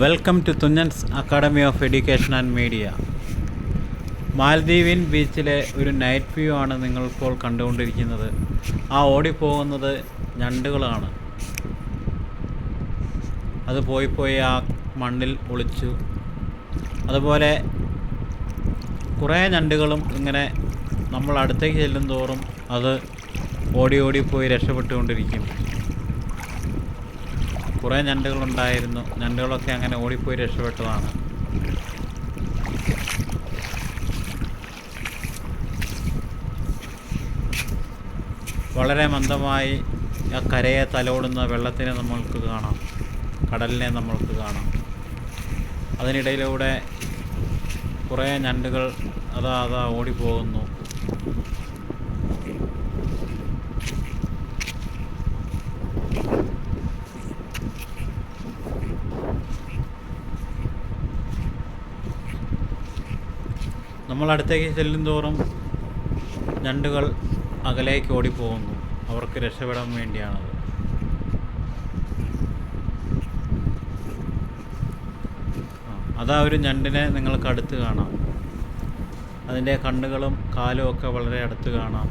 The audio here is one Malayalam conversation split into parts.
Welcome to Thunchan's academy of education and media. മാലദ്വീപിൻ ബീച്ചിലെ ഒരു നൈറ്റ് വ്യൂ ആണ് നിങ്ങളിപ്പോൾ കണ്ടുകൊണ്ടിരിക്കുന്നത്. ആ ഓടിപ്പോകുന്നത് ഞണ്ടുകളാണ്. അത് പോയി ആ മണ്ണിൽ ഒളിച്ചു. അതുപോലെ കുറേ ഞണ്ടുകളും ഇങ്ങനെ നമ്മൾ അടുത്തേക്ക് ചെല്ലും തോറും അത് ഓടിപ്പോയി രക്ഷപ്പെട്ടുകൊണ്ടിരിക്കും. കുറേ ഞണ്ടുകളുണ്ടായിരുന്നു. ഞണ്ടുകളൊക്കെ അങ്ങനെ ഓടിപ്പോയി രക്ഷപ്പെട്ടതാണ്. വളരെ മന്ദമായി ആ കരയെ തലോടുന്ന വെള്ളത്തിനെ നമ്മൾക്ക് കാണാം, കടലിനെ നമ്മൾക്ക് കാണാം. അതിനിടയിലൂടെ കുറേ ഞണ്ടുകൾ അതാ ഓടിപ്പോകുന്നു. നമ്മൾ അടുത്തേക്ക് ചെല്ലും തോറും ഞണ്ടുകൾ അകലേക്ക് ഓടിപ്പോകുന്നു. അവർക്ക് രക്ഷപ്പെടാൻ വേണ്ടിയാണത്. അതാ ഒരു ഞണ്ടിനെ നിങ്ങൾക്ക് അടുത്ത് കാണാം. അതിൻ്റെ കണ്ണുകളും കാലും ഒക്കെ വളരെ അടുത്ത് കാണാം.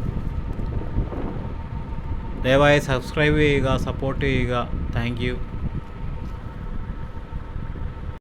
ദയവായി സബ്സ്ക്രൈബ് ചെയ്യുക, സപ്പോർട്ട് ചെയ്യുക. Thank you.